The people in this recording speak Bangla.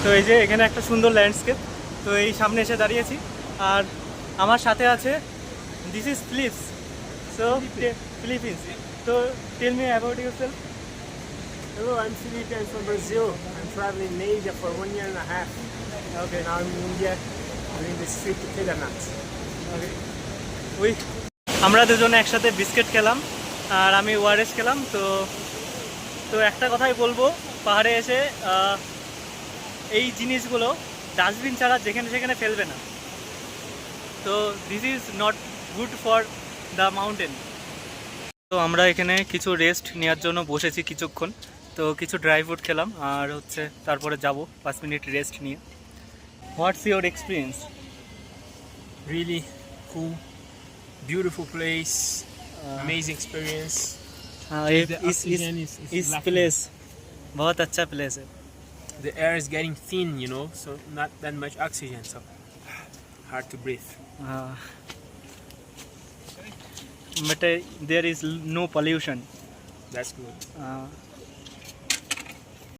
তো এই যে এখানে একটা সুন্দর ল্যান্ডস্কেপ, তো এই সামনে এসে দাঁড়িয়েছি। আর আমার সাথে আছে this is Phillips, so Philippines. তো tell me about yourself. Hello, I'm Felipe. I'm from Brazil. I'm traveling in Asia for 1.5 years. Okay Now I'm in India, doing this trip to Kedarnath. ওকে। ওই আমরা দুজনে একসাথে বিস্কিট খেলাম আর আমি ওআরএস খেলাম। তো তো একটা কথাই বলবো, পাহাড়ে এসে এই জিনিসগুলো ডাস্টবিন ছাড়া যেখানে সেখানে ফেলবে না। তো this is not good for the mountain. তো আমরা এখানে কিছু রেস্ট নেওয়ার জন্য বসেছি কিছুক্ষণ। তো কিছু ড্রাই ফ্রুট খেলাম আর হচ্ছে তারপরে যাব 5 মিনিট রেস্ট নিয়ে। What's your experience? Really cool, beautiful place, amazing experience. The oxygen is इस lacking. प्लेस बहुत अच्छा प्लेस है। The air is getting thin, you know, so not that much oxygen, so hard to breathe. But there is no pollution. That's good.